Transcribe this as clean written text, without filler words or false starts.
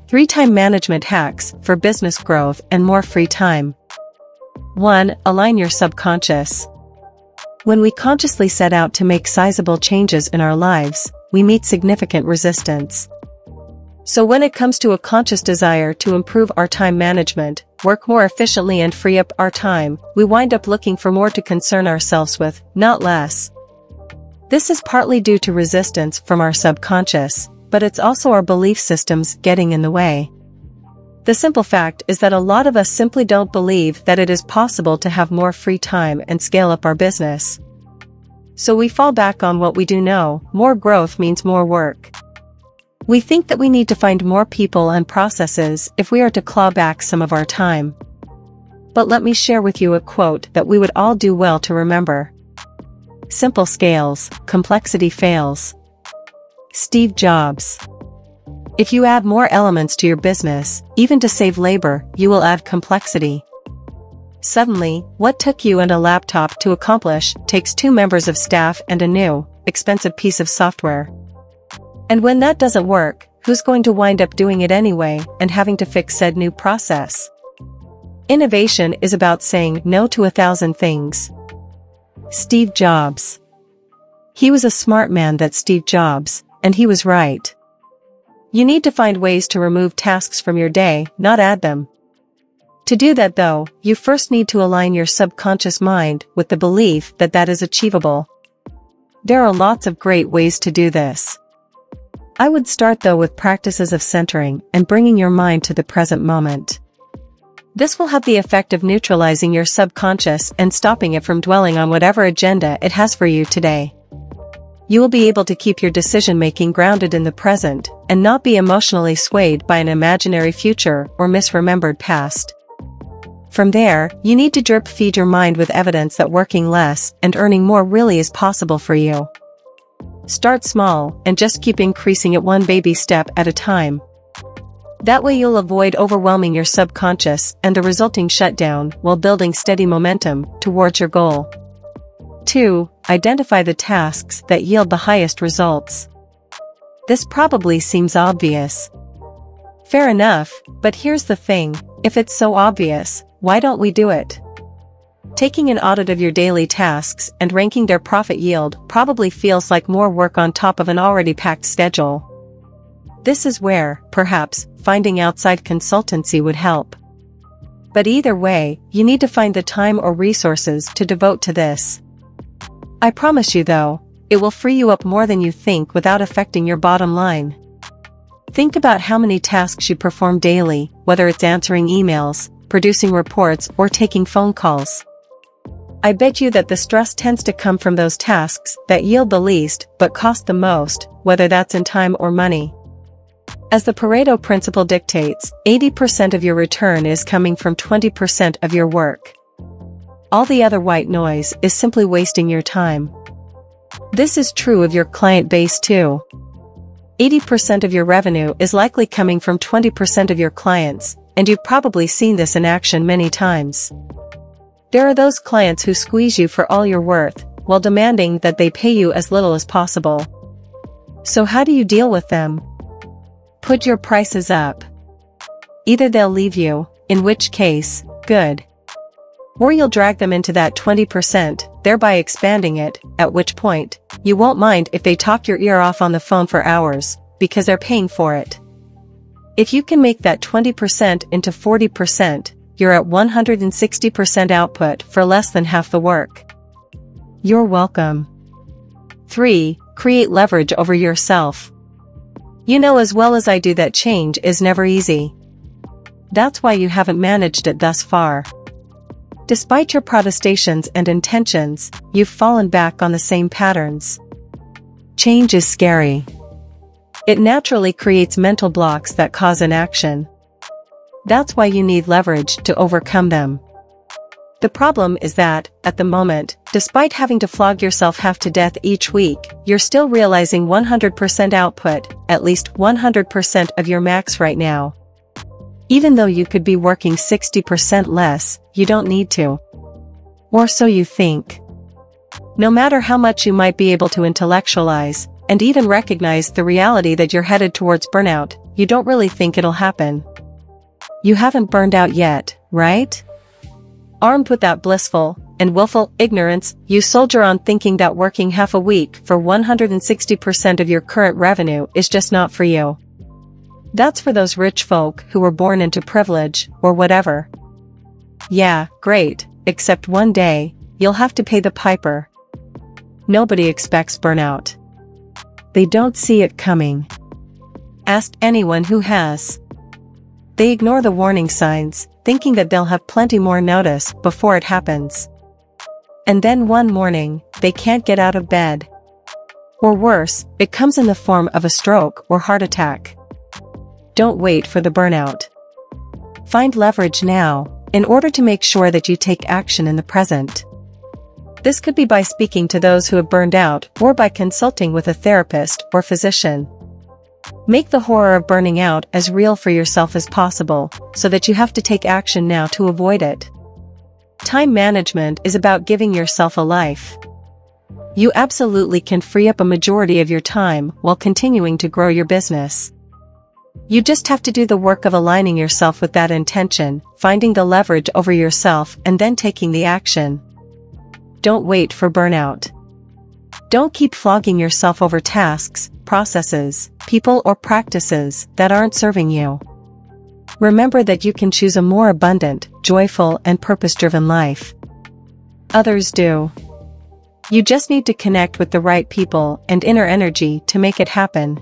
3 time management hacks for business growth and more free time. 1. Align your subconscious. When we consciously set out to make sizable changes in our lives, we meet significant resistance. So when it comes to a conscious desire to improve our time management, work more efficiently and free up our time, we wind up looking for more to concern ourselves with, not less. This is partly due to resistance from our subconscious, but it's also our belief systems getting in the way. The simple fact is that a lot of us simply don't believe that it is possible to have more free time and scale up our business. So we fall back on what we do know: more growth means more work. We think that we need to find more people and processes if we are to claw back some of our time. But let me share with you a quote that we would all do well to remember. Simple scales, complexity fails. Steve Jobs. If you add more elements to your business, even to save labor, you will add complexity. Suddenly, what took you and a laptop to accomplish takes 2 members of staff and a new, expensive piece of software. And when that doesn't work, who's going to wind up doing it anyway and having to fix said new process? Innovation is about saying no to 1,000 things. Steve Jobs. He was a smart man, that Steve Jobs, and he was right. You need to find ways to remove tasks from your day, not add them. To do that though, you first need to align your subconscious mind with the belief that that is achievable. There are lots of great ways to do this. I would start though with practices of centering and bringing your mind to the present moment. This will have the effect of neutralizing your subconscious and stopping it from dwelling on whatever agenda it has for you today. You will be able to keep your decision-making grounded in the present and not be emotionally swayed by an imaginary future or misremembered past. From there, you need to drip feed your mind with evidence that working less and earning more really is possible for you. Start small and just keep increasing it one baby step at a time. That way you'll avoid overwhelming your subconscious and the resulting shutdown while building steady momentum towards your goal. 2. Identify the tasks that yield the highest results. This probably seems obvious. Fair enough, but here's the thing: if it's so obvious, why don't we do it? Taking an audit of your daily tasks and ranking their profit yield probably feels like more work on top of an already packed schedule. This is where, perhaps, finding outside consultancy would help. But either way, you need to find the time or resources to devote to this. I promise you though, it will free you up more than you think without affecting your bottom line. Think about how many tasks you perform daily, whether it's answering emails, producing reports, or taking phone calls. I bet you that the stress tends to come from those tasks that yield the least but cost the most, whether that's in time or money. As the Pareto principle dictates, 80% of your return is coming from 20% of your work. All the other white noise is simply wasting your time. This is true of your client base too. 80% of your revenue is likely coming from 20% of your clients, and you've probably seen this in action many times. There are those clients who squeeze you for all you're worth, while demanding that they pay you as little as possible. So how do you deal with them? Put your prices up. Either they'll leave you, in which case, good. Or you'll drag them into that 20%, thereby expanding it, at which point, you won't mind if they talk your ear off on the phone for hours, because they're paying for it. If you can make that 20% into 40%, you're at 160% output for less than half the work. You're welcome. 3. Create leverage over yourself. You know as well as I do that change is never easy. That's why you haven't managed it thus far. Despite your protestations and intentions, you've fallen back on the same patterns. Change is scary. It naturally creates mental blocks that cause inaction. That's why you need leverage to overcome them. The problem is that, at the moment, despite having to flog yourself half to death each week, you're still realizing 100% output, at least 100% of your max right now. Even though you could be working 60% less, you don't need to. Or so you think. No matter how much you might be able to intellectualize, and even recognize the reality that you're headed towards burnout, you don't really think it'll happen. You haven't burned out yet, right? Armed with that blissful and willful ignorance, you soldier on thinking that working half a week for 160% of your current revenue is just not for you. That's for those rich folk who were born into privilege, or whatever. Yeah, great, except one day, you'll have to pay the piper. Nobody expects burnout. They don't see it coming. Ask anyone who has. They ignore the warning signs, thinking that they'll have plenty more notice before it happens. And then one morning, they can't get out of bed. Or worse, it comes in the form of a stroke or heart attack. Don't wait for the burnout. Find leverage now, in order to make sure that you take action in the present. This could be by speaking to those who have burned out, or by consulting with a therapist or physician. Make the horror of burning out as real for yourself as possible, so that you have to take action now to avoid it. Time management is about giving yourself a life. You absolutely can free up a majority of your time while continuing to grow your business. You just have to do the work of aligning yourself with that intention, finding the leverage over yourself, and then taking the action. Don't wait for burnout. Don't keep flogging yourself over tasks, processes, people, or practices that aren't serving you. Remember that you can choose a more abundant, joyful, and purpose-driven life. Others do. You just need to connect with the right people and inner energy to make it happen.